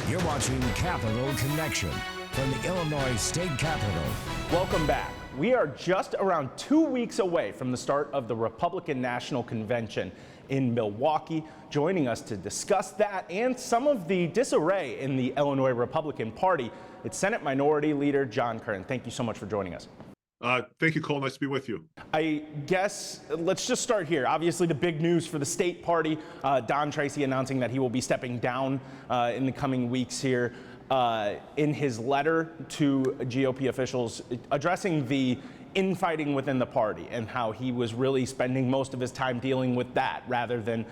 You're watching Capitol Connection from the Illinois State Capitol. Welcome back. We are just around 2 weeks away from the start of the Republican National Convention in Milwaukee. Joining us to discuss that and some of the disarray in the Illinois Republican Party, it's Senate Minority Leader John Curran. Thank you so much for joining us. Thank you, Cole. Nice to be with you. I guess let's just start here. Obviously, the big news for the state party, Don Tracy announcing that he will be stepping down in the coming weeks here. In his letter to GOP officials addressing the infighting within the party and how he was really spending most of his time dealing with that rather than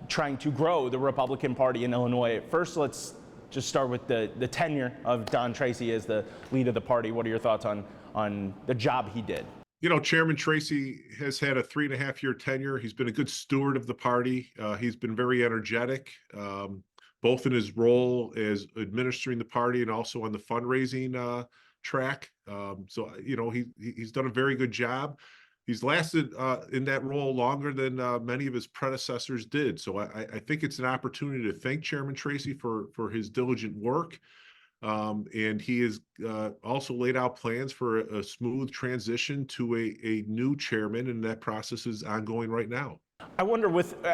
trying to grow the Republican Party in Illinois. First, let's just start with the tenure of Don Tracy as the lead of the party. What are your thoughts on the job he did? You know, Chairman Tracy has had a 3.5-year tenure. He's been a good steward of the party. He's been very energetic, both in his role as administering the party and also on the fundraising track. So, you know, he's done a very good job. He's lasted in that role longer than many of his predecessors did. So I think it's an opportunity to thank Chairman Tracy for his diligent work. And he has also laid out plans for a smooth transition to a new chairman, and that process is ongoing right now. I wonder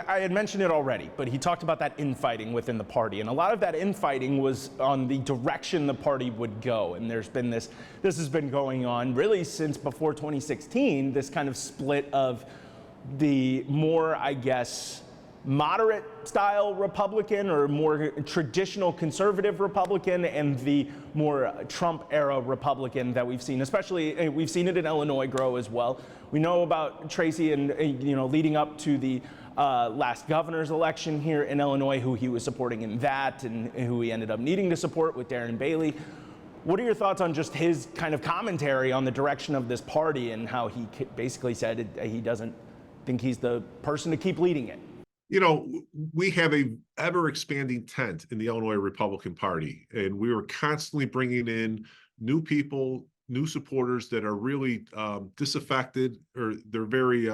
I had mentioned it already, but he talked about that infighting within the party, and a lot of that infighting was on the direction the party would go. And there's been this has been going on really since before 2016, this kind of split of the more, I guess, moderate style Republican or more traditional conservative Republican and the more Trump era Republican that we've seen, especially we've seen it in Illinois grow as well. We know about Tracy and, you know, leading up to the last governor's election here in Illinois, who he was supporting in that and who he ended up needing to support with Darren Bailey. What are your thoughts on just his kind of commentary on the direction of this party and how he basically said he doesn't think he's the person to keep leading it? You know, we have a ever-expanding tent in the Illinois Republican Party, and we are constantly bringing in new people, new supporters that are really disaffected, or they're very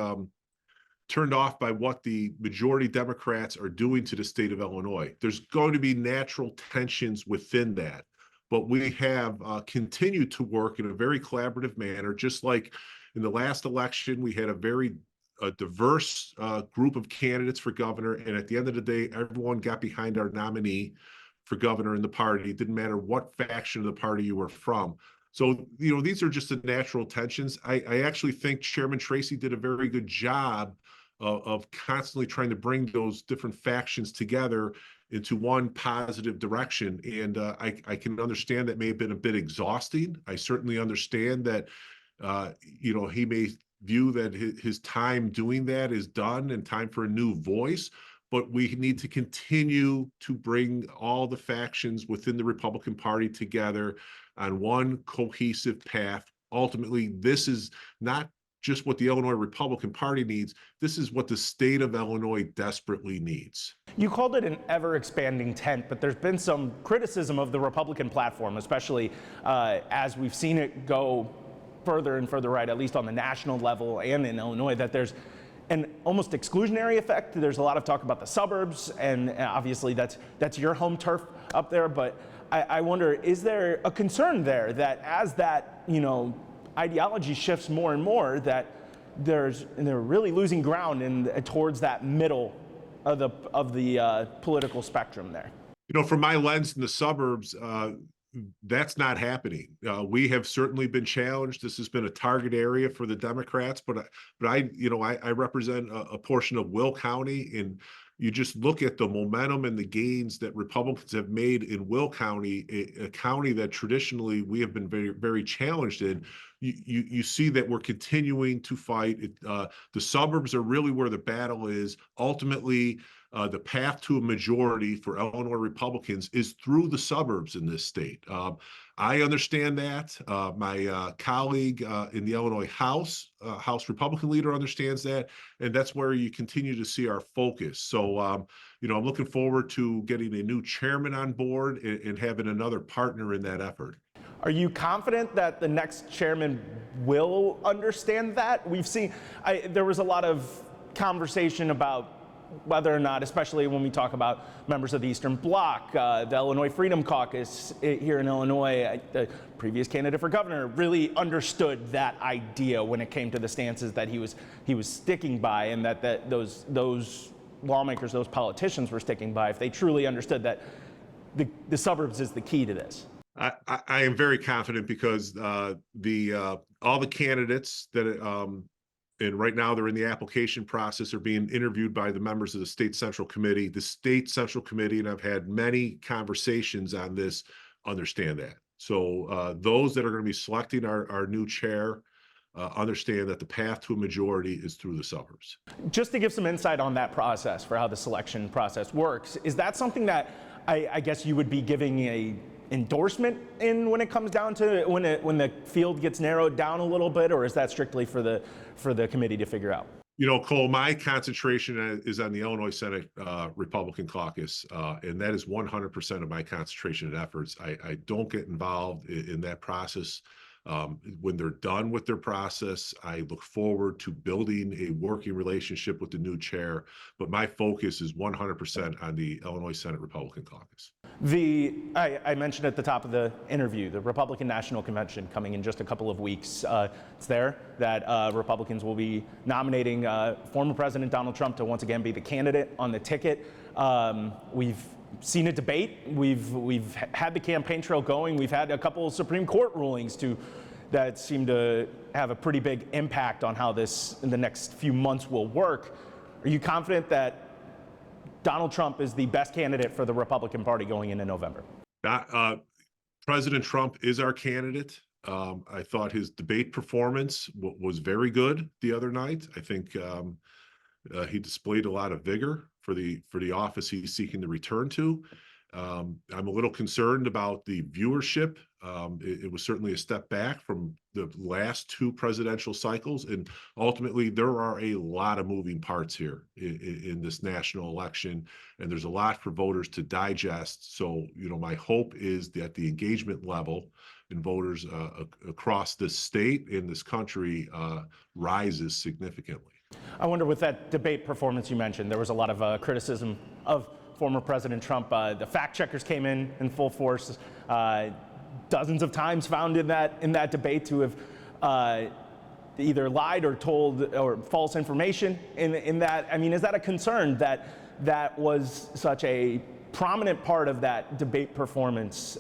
turned off by what the majority Democrats are doing to the state of Illinois. There's going to be natural tensions within that, but we have continued to work in a very collaborative manner. Just like in the last election, we had a diverse group of candidates for governor, and at the end of the day, everyone got behind our nominee for governor in the party. It didn't matter what faction of the party you were from. So, you know, these are just the natural tensions. I actually think Chairman Tracy did a very good job of constantly trying to bring those different factions together into one positive direction. And I can understand that may have been a bit exhausting. I certainly understand that, you know, he may view that his time doing that is done and time for a new voice, but we need to continue to bring all the factions within the Republican Party together on one cohesive path. Ultimately, this is not just what the Illinois Republican Party needs. This is what the state of Illinois desperately needs. You called it an ever-expanding tent, but there's been some criticism of the Republican platform, especially as we've seen it go further and further right, at least on the national level and in Illinois, that there's an almost exclusionary effect. There's a lot of talk about the suburbs, and obviously that's your home turf up there. But I wonder, is there a concern there that as that, you know, ideology shifts more and more, that they're really losing ground towards that middle of the political spectrum there? You know, from my lens in the suburbs, that's not happening. We have certainly been challenged. This has been a target area for the Democrats, but I represent a portion of Will County, and you just look at the momentum and the gains that Republicans have made in Will County, a county that traditionally we have been very, very challenged in. You see that we're continuing to fight. The suburbs are really where the battle is. Ultimately, the path to a majority for Illinois Republicans is through the suburbs in this state. I understand that. My colleague in the Illinois House Republican leader understands that, and that's where you continue to see our focus. So, you know, I'm looking forward to getting a new chairman on board and having another partner in that effort. Are you confident that the next chairman will understand that? We've seen, there was a lot of conversation about whether or not, especially when we talk about members of the Eastern Bloc, the Illinois Freedom Caucus here in Illinois, the previous candidate for governor really understood that idea when it came to the stances that he was sticking by, and that those lawmakers, those politicians were sticking by, if they truly understood that the suburbs is the key to this. I am very confident because all the candidates that and right now they're in the application process are being interviewed by the members of the state central committee. The state central committee, and I've had many conversations on this, understand that. So those that are going to be selecting our new chair understand that the path to a majority is through the suburbs. Just to give some insight on that process for how the selection process works, is that something that I guess you would be giving a endorsement in when it comes down to when the field gets narrowed down a little bit, or is that strictly for the committee to figure out? You know, Cole, my concentration is on the Illinois Senate Republican caucus, and that is 100% of my concentration and efforts. I don't get involved in that process. When they're done with their process, I look forward to building a working relationship with the new chair, but my focus is 100% on the Illinois Senate Republican caucus. I mentioned at the top of the interview, the Republican National Convention coming in just a couple of weeks. It's there that Republicans will be nominating former President Donald Trump to once again be the candidate on the ticket. We've seen a debate. We've had the campaign trail going. We've had a couple of Supreme Court rulings that seem to have a pretty big impact on how this in the next few months will work. Are you confident that Donald Trump is the best candidate for the Republican Party going into November? President Trump is our candidate. I thought his debate performance was very good the other night. I think he displayed a lot of vigor for the office he's seeking to return to. I'm a little concerned about the viewership. It was certainly a step back from the last two presidential cycles, and ultimately there are a lot of moving parts here in this national election, and there's a lot for voters to digest. So, you know, my hope is that the engagement level in voters across this state and this country rises significantly. I wonder, with that debate performance you mentioned, there was a lot of criticism of former President Trump. The fact checkers came in full force, dozens of times found in that debate to have either lied or told or false information in that. I mean, is that a concern that was such a prominent part of that debate performance,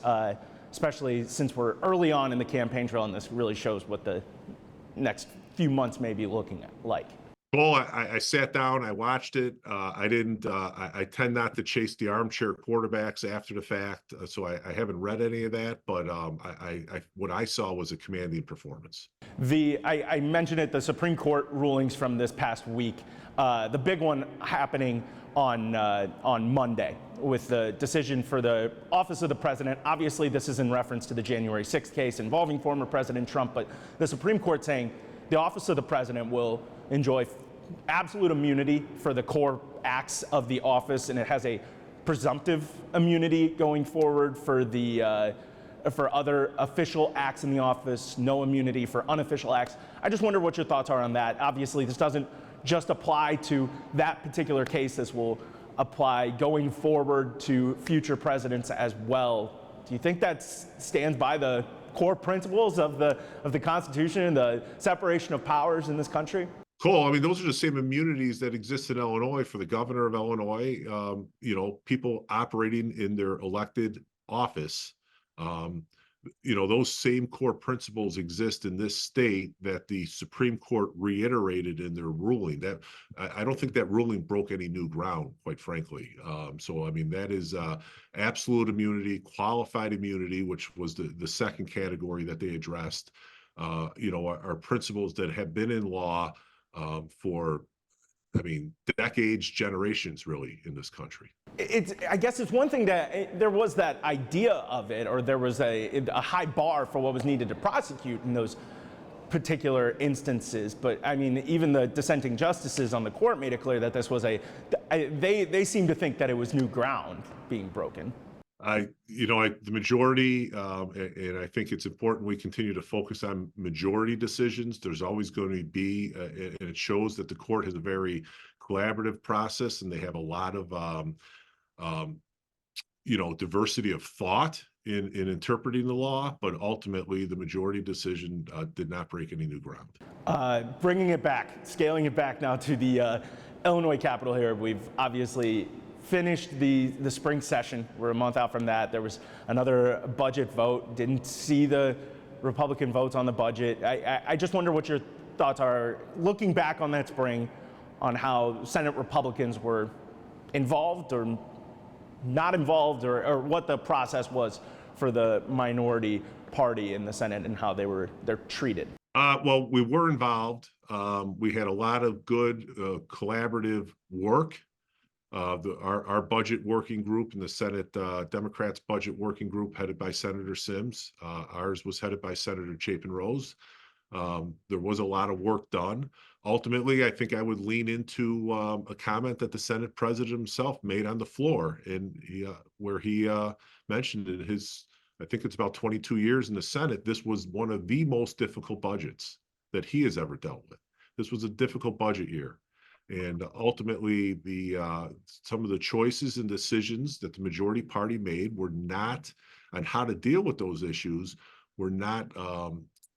especially since we're early on in the campaign trail, and this really shows what the next few months may be looking like? Well, I sat down, I watched it. I tend not to chase the armchair quarterbacks after the fact, so I haven't read any of that. But what I saw was a commanding performance. I mentioned it, the Supreme Court rulings from this past week. The big one happening on Monday with the decision for the office of the president. Obviously, this is in reference to the January 6th case involving former President Trump, but the Supreme Court saying the office of the president will enjoy absolute immunity for the core acts of the office, and it has a presumptive immunity going forward for other official acts in the office, no immunity for unofficial acts. I just wonder what your thoughts are on that. Obviously, this doesn't just apply to that particular case. This will apply going forward to future presidents as well. Do you think that stands by the core principles of the Constitution and the separation of powers in this country? Cool. I mean, those are the same immunities that exist in Illinois for the governor of Illinois. You know, people operating in their elected office. You know, those same core principles exist in this state that the Supreme Court reiterated in their ruling. That I don't think that ruling broke any new ground, quite frankly. So, I mean, that is absolute immunity, qualified immunity, which was the second category that they addressed. You know, are principles that have been in law for, I mean, decades, generations, really, in this country. I guess it's one thing that there was that idea of it, or there was a high bar for what was needed to prosecute in those particular instances. But I mean, even the dissenting justices on the court made it clear that this was they seem to think that it was new ground being broken. The majority, and I think it's important we continue to focus on majority decisions. There's always going to be, and it shows that the court has a very collaborative process, and they have a lot of diversity of thought in interpreting the law, but ultimately the majority decision did not break any new ground. Bringing it back, scaling it back now to the Illinois Capitol here. We've obviously finished the spring session. We're a month out from that. There was another budget vote. Didn't see the Republican votes on the budget. I just wonder what your thoughts are, looking back on that spring, on how Senate Republicans were involved or not involved, or what the process was for the minority party in the Senate and how they're treated. Well, we were involved. We had a lot of good collaborative work. Our budget working group in the Senate, Democrats budget working group headed by Senator Sims. Ours was headed by Senator Chapin Rose. There was a lot of work done. Ultimately, I think I would lean into a comment that the Senate president himself made on the floor, and where he mentioned in his, I think it's about 22 years in the Senate, this was one of the most difficult budgets that he has ever dealt with. This was a difficult budget year. And ultimately, some of the choices and decisions that the majority party made were not, on how to deal with those issues, were not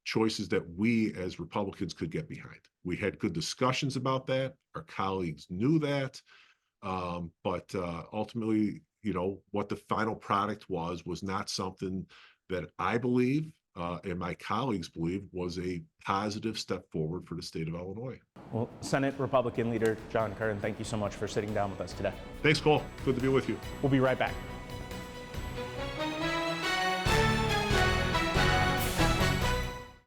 choices that we as Republicans could get behind. We had good discussions about that. Our colleagues knew that. But ultimately, what the final product was not something that I believe and my colleagues believe was a positive step forward for the state of Illinois. Well, Senate Republican leader John Curran, thank you so much for sitting down with us today. Thanks, Cole. Good to be with you. We'll be right back.